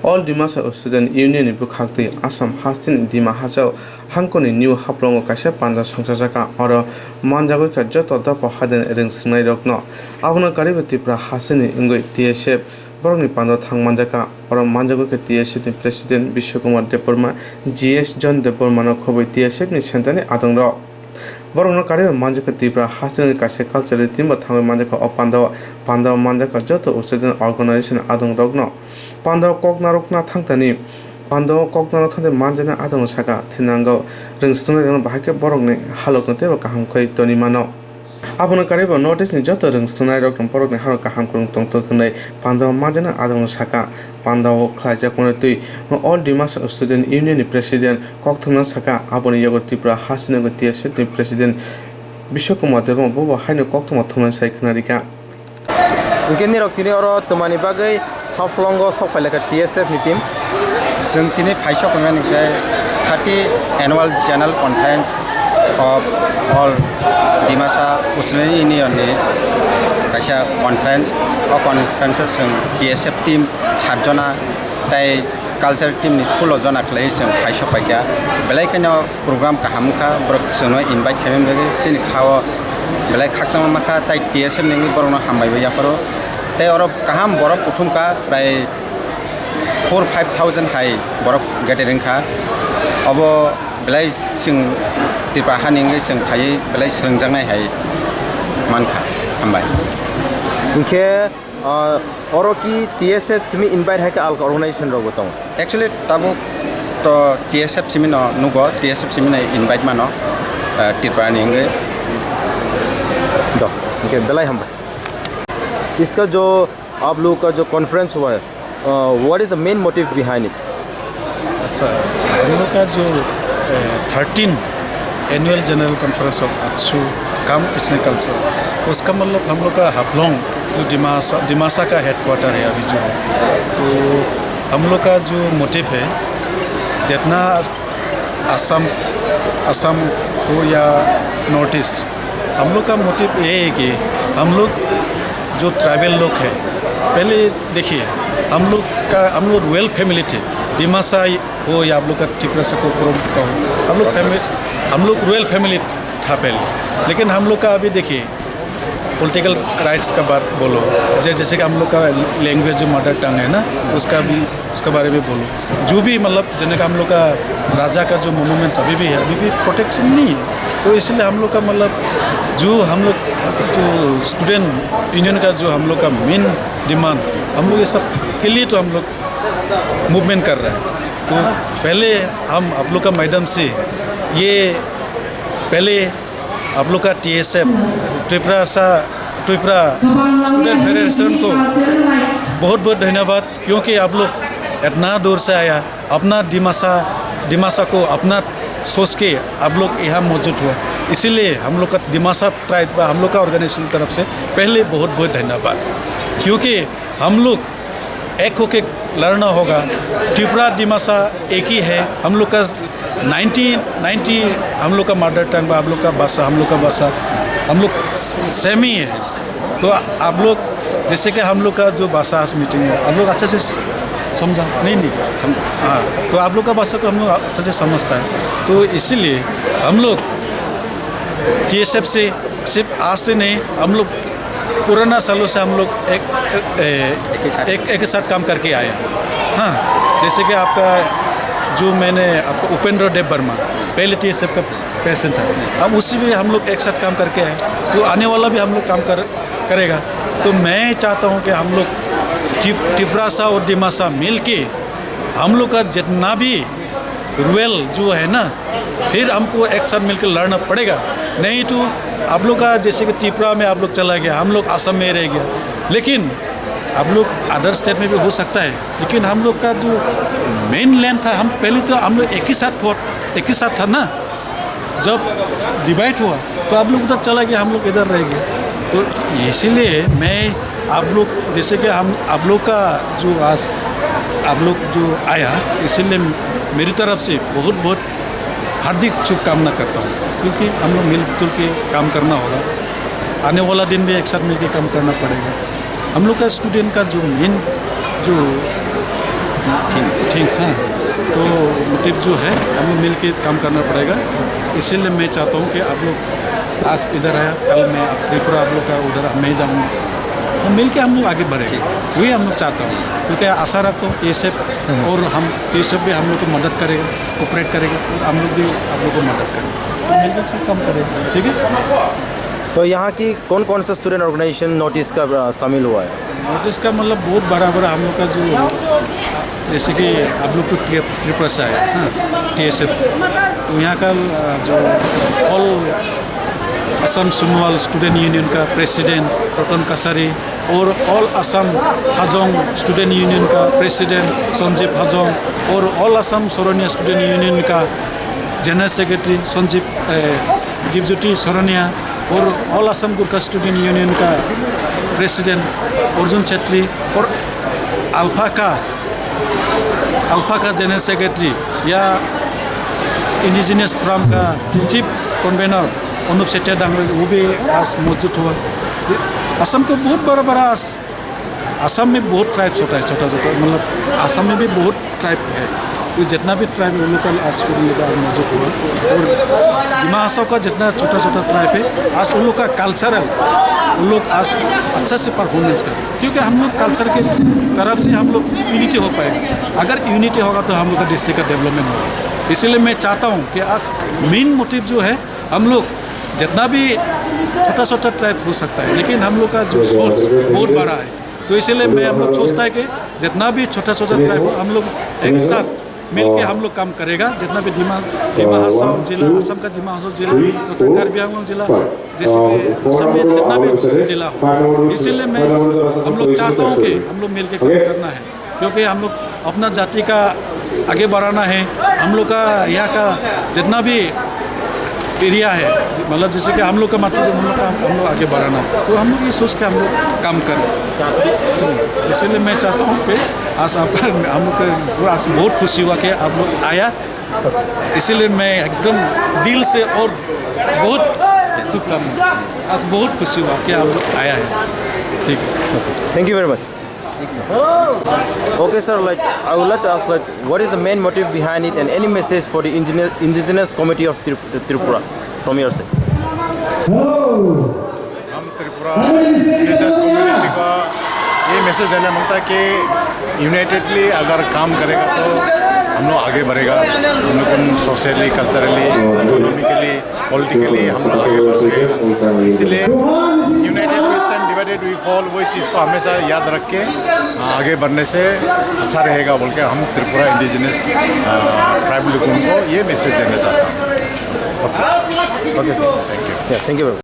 All Dimasa Student Union Bukhakti Assam Hastin Dima Hajau Hankoni New Haplongo Kasha Panda Songchaka or Manjago Kajoto Dapa Haden Ring Snaidokno. Avuna Kaributipra Hasini Ingui TSF Borni Pando Thang Manjaka or Manjago TSF President Bishokumar Deporma GS John Depormano Kobe TSF ni Sentani Adongro. Borno Kari Manjaka Tibra Hasan Kasha Culture Timber Tang Manjaka or Panda Manjaka Joto Student Organization Adong Rogno. Panda Koknarokna Tangtani Pando Koknarothan Manjana Adong Saka Tinango Ringstone Bahake Borogni Haloknote Kahamkoi Tonimano. Abona Karibo notice in Joto Ringstone Rock and Borogni Harakaham Tongtokune Pando Manjana Adong Saka Pando Klajakonatui all Dimas Student Union President Koktuna Saka Aboni Yogotipra Hasinagotia City President Bishokumar Bobo Haino Koktuma Tuman Saikanadika. Mungkin ni oro temani bagai haflongo sok pelaka TSF ni tim. Sengkini paisok memang 30 annual general conference of all Dimasa Student Union ni kasih conference seng TSF team charjona tai culture team ni 16 jona kelai seng paisok pakai. Belai kena program kahamka bersenoi invite kami bagi sini khawa belai kaksama maka tai TSF ni borong hambai bagi apa tai orang kaham borok utum ka prai 4-5,000 hai borok gathering ka abo belai sing tipahan ini sing hai belai serengjangai hai manka hambai Mungkin orang ki TSF semi invite hai ke alka organization rogo tong. Actually tabu to TSF semi no nugo TSF semi na invite mano tipahan ini दो okay बेलाई हम इसका जो आप लोग का जो conference हुआ है what is the main motive behind it अच्छा हम लोग का जो 13 annual general conference of Aksu काम पिछले कल्चर उसका मतलब हम लोग का हाफलोंग जो दिमासा का हेडक्वार्टर है अभी जो है तो हम लोग का जो मोटिव है जितना असम हो या नॉर्थ ईस्ट हम लोग का मोटिव ये है कि हम लोग जो ट्राइबल लोग हैं पहले देखिए हम लोग रॉयल फैमिली थे दिमासा हो या आप लोग का टिप्रा को हो हम लोग रॉयल फैमिली था पहले लेकिन हम लोग का अभी देखिए पॉलिटिकल राइट्स का बात बोलो जैसे कि हम लोग का लैंग्वेज जो मदर टंग है ना उसका बारे में बोलो जो भी मतलब जैसे कि हम लोग का राजा का जो मोनूमेंट्स अभी भी प्रोटेक्शन नहीं है तो इसलिए हम लोग का मतलब जो हम लोग जो स्टूडेंट यूनियन का जो हम लोग का मेन डिमांड हम लोग ये सब के लिए तो हम लोग मूवमेंट कर रहे हैं तो पहले हम आप लोग का मैडम से ये पहले आप लोग का TSF त्रिपुरा स्टूडेंट फेडरेशन को बहुत बहुत धन्यवाद क्योंकि आप लोग इतना दूर से आया अपना दिमासा को अपना सोच के आप लोग यहाँ मौजूद हुआ इसीलिए हम लोग का दिमासा ट्राइब हम लोग का ऑर्गेनाइजेशन की तरफ से पहले बहुत बहुत धन्यवाद क्योंकि हम लोग एक होके लड़ना होगा त्रिपुरा दिमासा एक ही है हम लोग का 90 हम लोग का मदर टंग हम लोग का भाषा हम लोग सेम ही है तो आप लोग जैसे कि हम लोग का जो भाषा मीटिंग है हम लोग अच्छे से समझा नहीं समझा हाँ तो आप लोग का भाषा को हम लोग अच्छे से समझता है तो इसीलिए हम लोग TSF से सिर्फ आज से नहीं हम लोग पुराना सालों से हम लोग एक साथ काम करके आए हाँ जैसे कि आपका जो मैंने आपको उपेंद्र देव वर्मा पहले TSF का प्रेसिडेंट था हम उसी में हम लोग एक साथ काम करके आए तो आने वाला भी हम लोग काम करेगा तो मैं चाहता हूँ कि हम लोग टिफ्रासा और दिमासा मिल के हम लोग का जितना भी रूरल जो है ना फिर हमको एक साथ मिलकर लड़ना पड़ेगा नहीं तो आप लोग का जैसे कि त्रिपुरा में आप लोग चला गया हम लोग असम में रह गया लेकिन आप लोग अदर स्टेट में भी हो सकता है लेकिन हम लोग का जो मेन लैंड था हम पहले तो हम लोग एक ही साथ था ना जब डिवाइड हुआ तो आप लोग उधर चला गया हम लोग इधर रह गए तो इसीलिए मैं आप लोग जैसे कि हम आप लोग का जो आज आप लोग जो आया इसलिए मेरी तरफ से बहुत बहुत हार्दिक शुभकामना करता हूँ क्योंकि हम लोग मिलजुल के काम करना होगा आने वाला दिन भी एक साथ मिलकर काम करना पड़ेगा हम लोग का स्टूडेंट का जो मेन जो थिंग्स हैं, तो मोटिव जो है हम लोग मिल के काम करना पड़ेगा। इसीलिए मैं चाहता हूँ कि आप लोग आज इधर आया, कल मैं त्रिपुरा आप लोग का उधर मैं जाऊँगा, तो मिल के हम लोग आगे बढ़ेंगे, वही हम लोग चाहता हूँ। क्योंकि आशा रखता हूँ ये सब और हम ये सब भी हम लोग को मदद करेगा, कोऑपरेट करेगा, और हम लोग भी आप लोग को मदद करेंगे, तो मिल के काम करेंगे, ठीक है। तो यहाँ की कौन कौन सा स्टूडेंट ऑर्गेनाइजेशन नोटिस का शामिल हुआ है? नोटिस का मतलब बहुत बड़ा हम लोग का जो, जैसे कि आप लोग को त्रिपुरा से आया, हाँ, TSF, तो यहाँ का जो all Assam Sonowal student union का प्रेसिडेंट रतन कसारी और all Assam Hajong student union का प्रेसिडेंट संजीव हाजोंग और all Assam Sornia student union का जनरल सेक्रेटरी संजीव दीपज्योति सोरनिया और all Assam Gorkha student union का प्रेसिडेंट अर्जुन छेत्री और अल्फा का जनरल सेक्रेटरी या इंडिजिनियस फोरम का चीफ कन्वेनर अनुप सेठिया डांगरे, वो भी आज मौजूद हुआ। असम को बहुत बड़ा असम में बहुत ट्राइब्स होता है, छोटा मतलब असम में भी बहुत ट्राइब है, तो जितना भी ट्राइब है उन लोग का आज मौजूद हुआ। और डिमा हासाओ का जितना छोटा ट्राइब है आज उन लोग का कल्चरल उन लोग आज अच्छा से परफॉर्मेंस करें, क्योंकि हम लोग कल्चर के तरफ से हम लोग यूनिटी हो पाएंगे। अगर यूनिटी होगा तो हम लोग का डिस्ट्रिक्ट का डेवलपमेंट होगा। इसलिए मैं चाहता हूँ कि आज मेन मोटिव जो है, हम लोग जितना भी छोटा ट्राइब हो सकता है, लेकिन हम लोग का जो सोर्स बहुत बड़ा है, तो इसलिए मैं हम लोग सोचता है कि जितना भी छोटा ट्राइब हो, हम लोग एक साथ मिल के हम लोग काम करेगा। जितना भी डिमा हासाओ जिला, असम का डिमा हासाओ जिला, तो कार्बी आंगलोंग जिला, जैसे कि असम में जितना भी जिला हो, इसीलिए मैं हम लोग चाहता हूँ कि हम लोग मिल के काम करना है, क्योंकि हम लोग अपना जाति का आगे बढ़ाना है। हम लोग का यहाँ का जितना भी एरिया है, मतलब जैसे कि हम लोग का मातृभूमि हम लोग आगे बढ़ाना है, तो हम लोग ये सोच के हम लोग काम करें। इसलिए मैं चाहता हूँ कि आज आपका हम लोग को आज बहुत खुशी हुआ कि आप लोग आया, इसीलिए मैं एकदम दिल से और बहुत शुभकामना, आज बहुत खुशी हुआ कि आप लोग आया है। ठीक है, thank you very much. Okay, sir. I would like to ask, what is the main motive behind it, and any message for the indigenous community of Tripura from your side? हम त्रिपुरा इंडिजिनस कम्युनिटी का ये message देना मांगता है कि unitedly अगर काम करेगा तो हम लोग आगे बढ़ेगा। हम लोग सोशली, कल्चरली, इकोनॉमिकली, पॉलिटिकली हम लोग आगे बढ़ सकेगा। इसलिए united we stand, divided we fall, वही चीज़ को हमेशा याद रख के आगे बढ़ने से अच्छा रहेगा बोल के हम त्रिपुरा इंडिजिनस ट्राइबल लोगों को ये मैसेज देना चाहता हूँ। Okay, sir. Thank you. Yeah, thank you very much.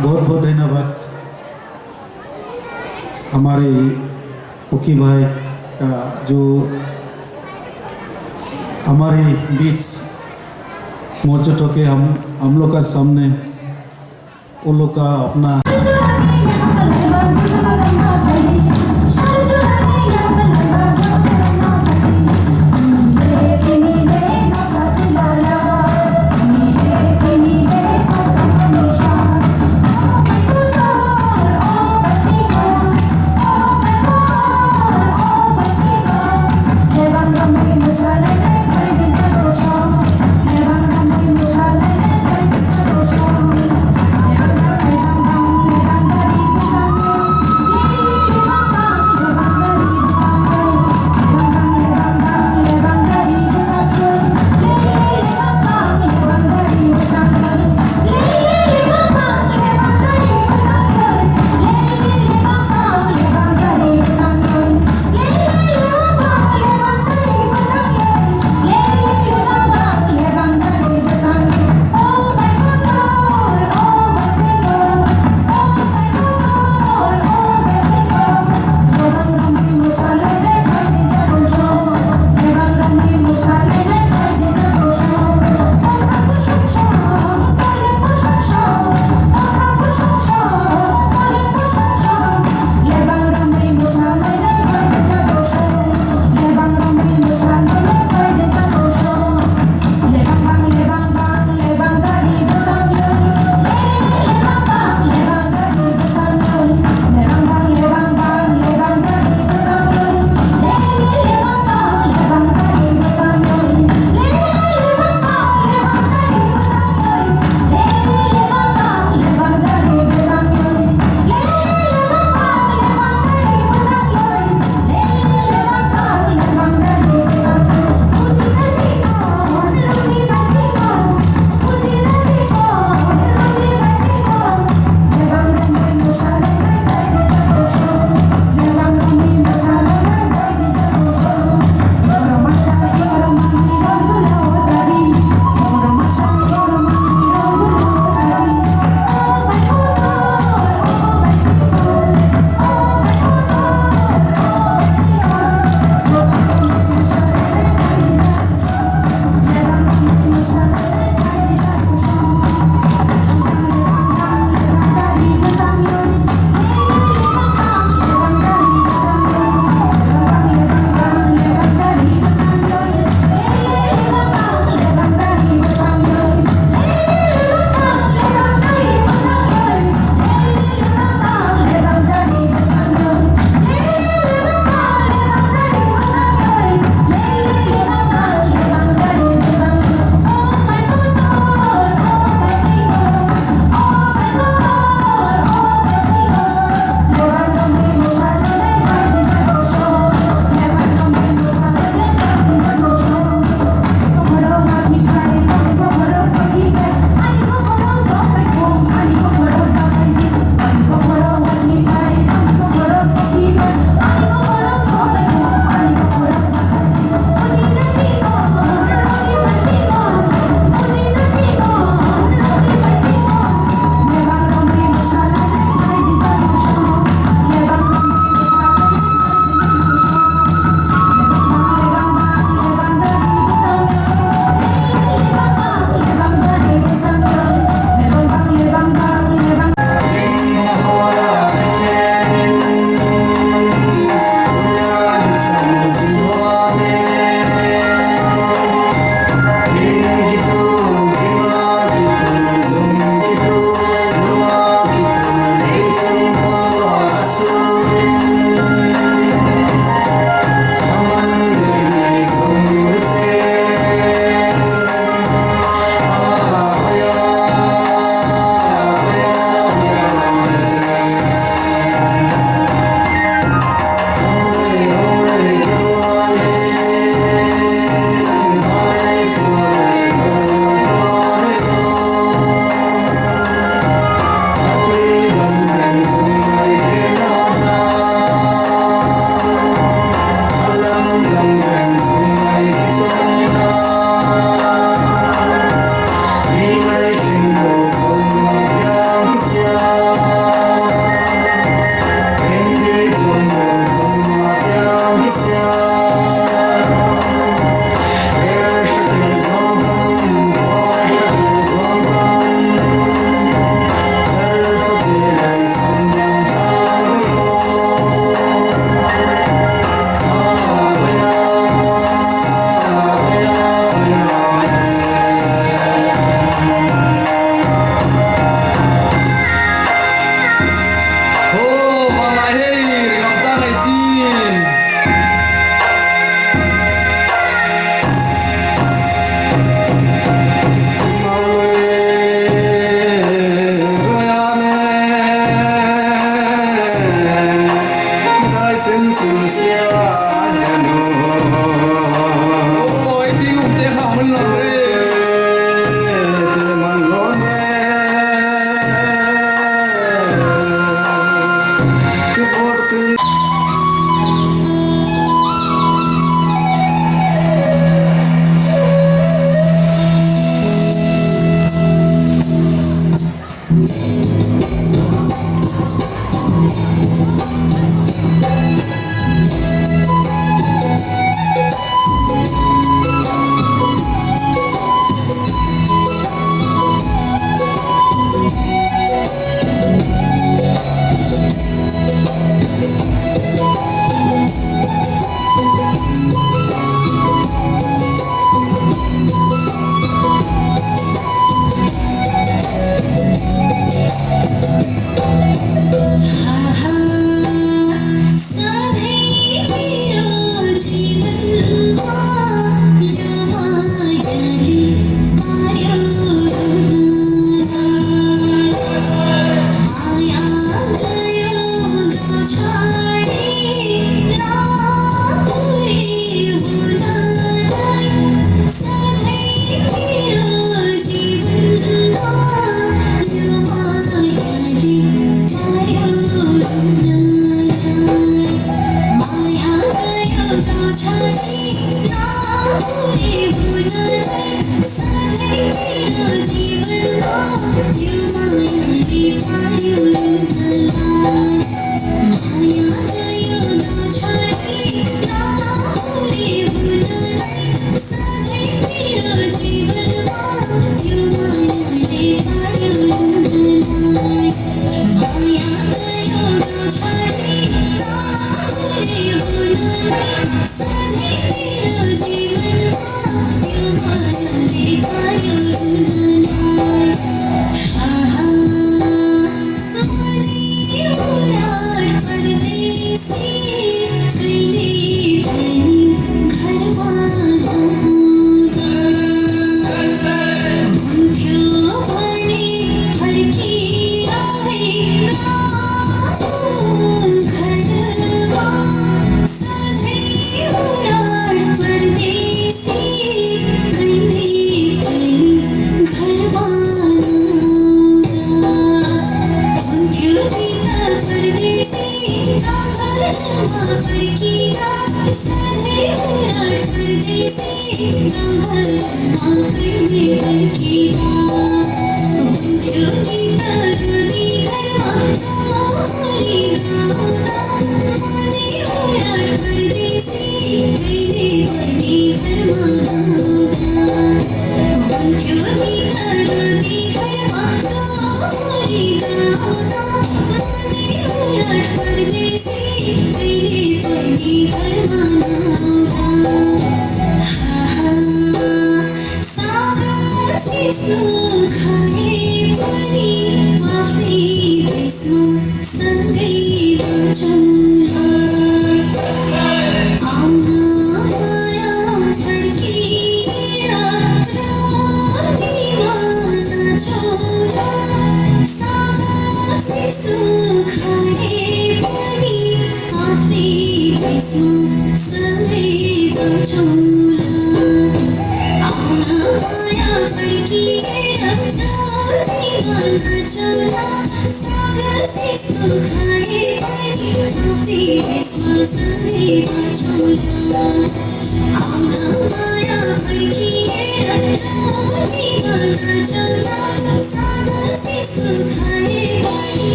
बहुत बहुत धन्यवाद हमारे पुकी भाई का जो हमारे बीच मौजूद होके हम लोग का सामने वो लोग का अपना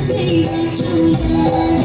Sunday,